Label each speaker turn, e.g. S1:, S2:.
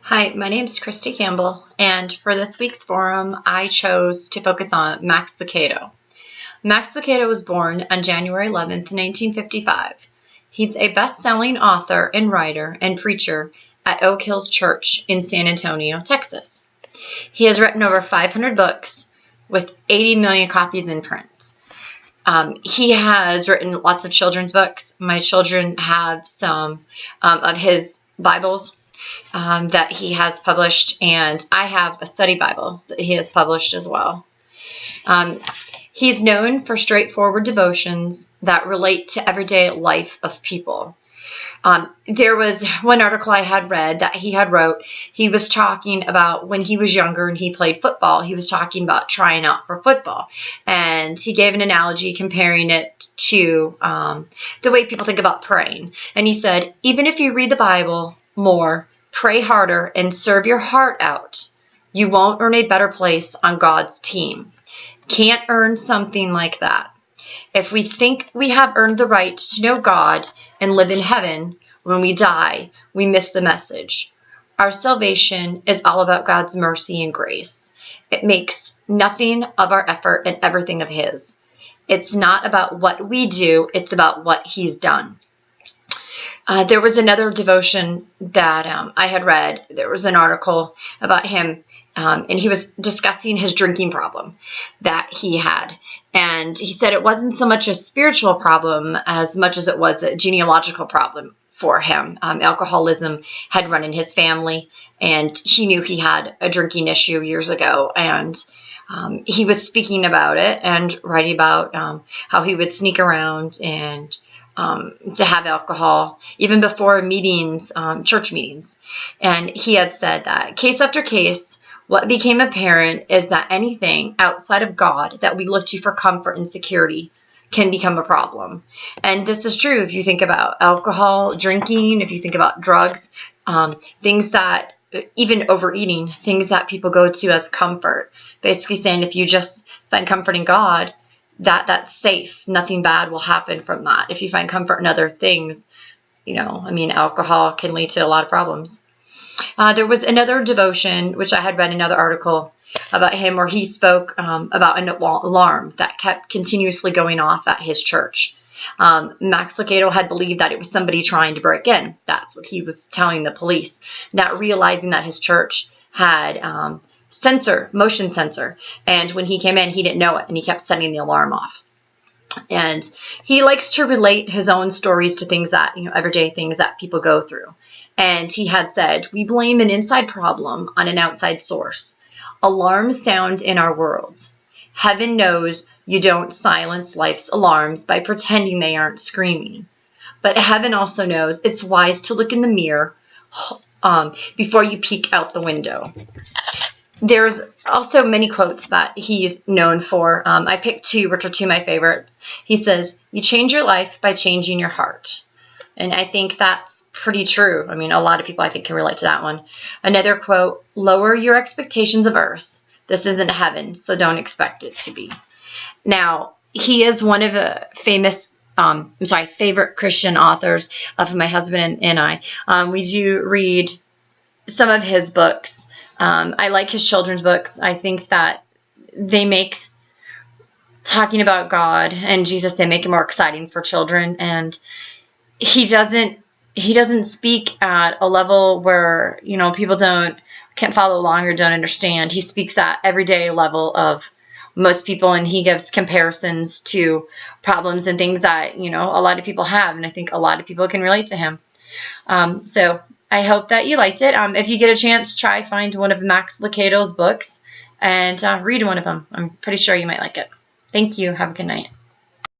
S1: Hi, my name is Christy Campbell, and for this week's forum, I chose to focus on Max Lucado. Max Lucado was born on January 11th, 1955. He's a best-selling author and writer and preacher at Oak Hills Church in San Antonio, Texas. He has written over 500 books with 80 million copies in print. He has written lots of children's books. My children have some of his Bibles that he has published, and I have a study Bible that he has published as well. He's known for straightforward devotions that relate to everyday life of people. There was one article I had read that he had wrote. He was talking about when he was younger and he played football. He was talking about trying out for football. And he gave an analogy comparing it to the way people think about praying. And he said, even if you read the Bible more, pray harder, and serve your heart out, you won't earn a better place on God's team. Can't earn something like that. If we think we have earned the right to know God and live in heaven when we die, we miss the message. Our salvation is all about God's mercy and grace. It makes nothing of our effort and everything of His. It's not about what we do, it's about what He's done. There was another devotion that I had read. There was an article about him, and he was discussing his drinking problem that he had. And he said it wasn't so much a spiritual problem as much as it was a genealogical problem for him. Alcoholism had run in his family, and he knew he had a drinking issue years ago. And he was speaking about it and writing about how he would sneak around and to have alcohol even before meetings, church meetings. And he had said that case after case, what became apparent is that anything outside of God that we look to for comfort and security can become a problem. And this is true if you think about alcohol, drinking, if you think about drugs, things that, even overeating, things that people go to as comfort. Basically saying if you just find comfort in God, that's safe. Nothing bad will happen from that. If you find comfort in other things, alcohol can lead to a lot of problems. There was another devotion, which I had read another article about him, where he spoke about an alarm that kept continuously going off at his church. Max Lucado had believed that it was somebody trying to break in. That's what he was telling the police, not realizing that his church had motion sensor, and when he came in he didn't know it, and he kept setting the alarm off. And he likes to relate his own stories to things that, everyday things that people go through. And he had said, we blame an inside problem on an outside source. Alarms sound in our world. Heaven knows you don't silence life's alarms by pretending they aren't screaming. But heaven also knows it's wise to look in the mirror before you peek out the window. There's also many quotes that he's known for. I picked two, which are two of my favorites. He says, you change your life by changing your heart. And I think that's pretty true. A lot of people, I think, can relate to that one. Another quote, lower your expectations of earth. This isn't heaven, so don't expect it to be. Now, he is one of the favorite Christian authors of my husband and I. We do read some of his books. I like his children's books. I think that they make talking about God and Jesus, they make it more exciting for children. And he doesn't speak at a level where, people can't follow along or don't understand. He speaks at everyday level of most people, and he gives comparisons to problems and things that, a lot of people have. And I think a lot of people can relate to him. So I hope that you liked it. If you get a chance, try find one of Max Lucado's books and read one of them. I'm pretty sure you might like it. Thank you. Have a good night.